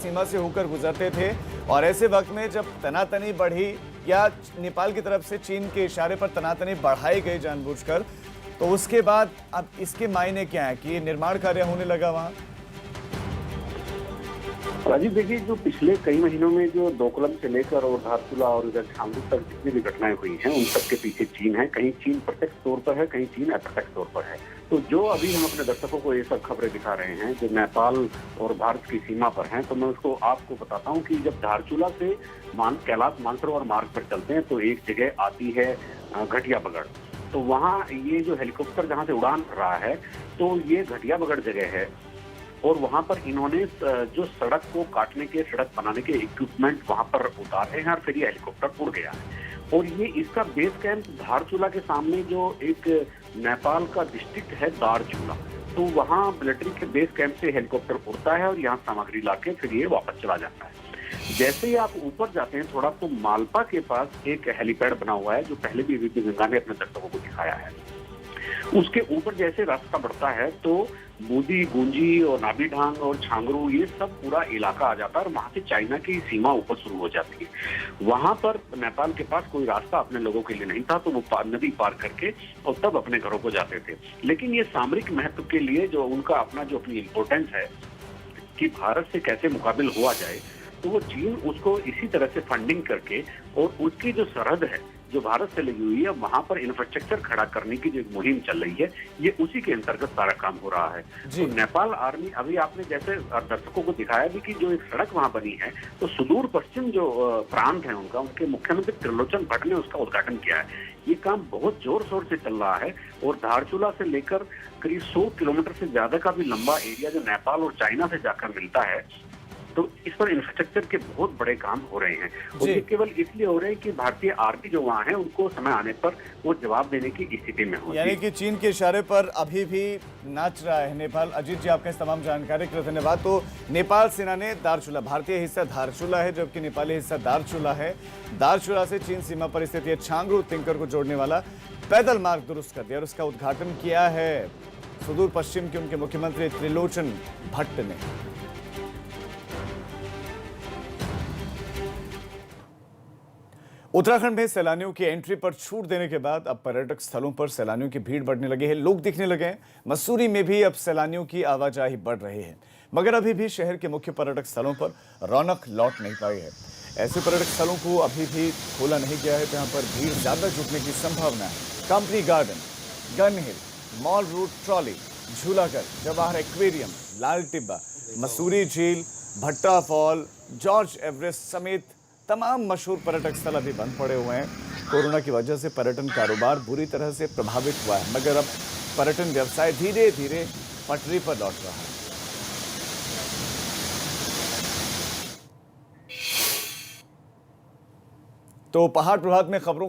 सीमा से होकर गुजरते थे और ऐसे वक्त में जब तनातनी बढ़ी या नेपाल की तरफ से चीन के इशारे पर तनातनी बढ़ाई गई जानबूझकर, तो उसके बाद अब इसके मायने क्या है कि निर्माण कार्य होने लगा वहां? राजीव, देखिए, जो पिछले कई महीनों में जो डोकलम से लेकर और धारचूला और इधर छांगू तक जितनी भी घटनाएं हुई हैं, उन सब के पीछे चीन है। कहीं चीन प्रत्यक्ष तौर पर है, कहीं चीन अप्रत्यक्ष तौर पर है। तो जो अभी हम अपने दर्शकों को ये सब खबरें दिखा रहे हैं जो नेपाल और भारत की सीमा पर हैं, तो मैं उसको आपको बताता हूँ कि जब धारचूला से कैलाश मानसरोवर मार्ग पर चलते हैं तो एक जगह आती है घटिया बगड़। तो वहाँ ये जो हेलीकॉप्टर जहाँ से उड़ान भर रहा है, तो ये घटिया बगड़ जगह है और वहां पर इन्होंने जो सड़क को काटने के, सड़क बनाने के इक्विपमेंट वहां पर उतारे हैं और फिर ये हेलीकॉप्टर उड़ गया है। और ये इसका बेस कैंप धारचूला के सामने जो एक नेपाल का डिस्ट्रिक्ट है दारचूला, तो वहां मिलिट्री के बेस कैंप से हेलीकॉप्टर उड़ता है और यहाँ सामग्री लाके फिर ये वापस चला जाता है। जैसे ही आप ऊपर जाते हैं थोड़ा, तो मालपा के पास एक हेलीपैड बना हुआ है जो पहले भी वीपी गंगा ने अपने दर्शकों को दिखाया है। उसके ऊपर जैसे रास्ता बढ़ता है तो बूदी, गुंजी और नाभीढांग और छांगरू, ये सब पूरा इलाका आ जाता है और वहां से चाइना की सीमा ऊपर शुरू हो जाती है। वहां पर नेपाल के पास कोई रास्ता अपने लोगों के लिए नहीं था, तो वो नदी पार करके और तब अपने घरों को जाते थे। लेकिन ये सामरिक महत्व के लिए जो उनका अपना जो अपनी इम्पोर्टेंस है कि भारत से कैसे मुकाबिल हुआ जाए, तो वो चीन उसको इसी तरह से फंडिंग करके और उसकी जो सरहद है जो भारत से लगी हुई है, वहां पर इंफ्रास्ट्रक्चर खड़ा करने की जो एक मुहिम चल रही है, ये उसी के अंतर्गत सारा काम हो रहा है। तो नेपाल आर्मी, अभी आपने जैसे दर्शकों को दिखाया भी कि जो एक सड़क वहां बनी है, तो सुदूर पश्चिम जो प्रांत है उनका, उनके मुख्यमंत्री त्रिलोचन भट्ट ने उसका उद्घाटन किया है। ये काम बहुत जोर शोर से चल रहा है और धारचूला से लेकर करीब 100 किलोमीटर से ज्यादा का भी लंबा एरिया जो नेपाल और चाइना से जाकर मिलता है, तो इस पर इंफ्रास्ट्रक्चर के बहुत बड़े काम हो रहे हैं। और ये केवल इसलिए हो रहे हैं कि भारतीय आर्मी जो वहाँ है उनको समय आने पर वो जवाब देने की स्थिति में हो। यानी कि चीन के इशारे पर अभी भी नाच रहा है नेपाल। अजीत जी, आपका इस तमाम जानकारी के लिए धन्यवाद। तो नेपाल सेना ने दारचूला, भारतीय हिस्सा धारचूला है जबकि नेपाली हिस्सा दारचूला है, दारचूला से चीन सीमा पर स्थित यह छांगरू तिंकर को जोड़ने वाला पैदल मार्ग दुरुस्त कर दिया और उसका उद्घाटन किया है सुदूर पश्चिम के उनके मुख्यमंत्री त्रिलोचन भट्ट ने। उत्तराखंड में सैलानियों की एंट्री पर छूट देने के बाद अब पर्यटक स्थलों पर सैलानियों की भीड़ बढ़ने लगी है, लोग दिखने लगे हैं। मसूरी में भी अब सैलानियों की आवाजाही बढ़ रही है, मगर अभी भी शहर के मुख्य पर्यटक स्थलों पर रौनक लौट नहीं पाई है। ऐसे पर्यटक स्थलों को अभी भी खोला नहीं गया है जहां पर भीड़ ज्यादा जुटने की संभावना है। Company garden, gun hill, mall road trolley, झूलाघर, जवाहर एक्वेरियम, लाल टिब्बा, मसूरी झील, भट्टा फॉल, जॉर्ज एवरेस्ट समेत तमाम मशहूर पर्यटक स्थल अभी बंद पड़े हुए हैं। कोरोना की वजह से पर्यटन कारोबार बुरी तरह से प्रभावित हुआ है, मगर अब पर्यटन व्यवसाय धीरे धीरे पटरी पर लौट रहा है। तो पहाड़ प्रभात में खबरों का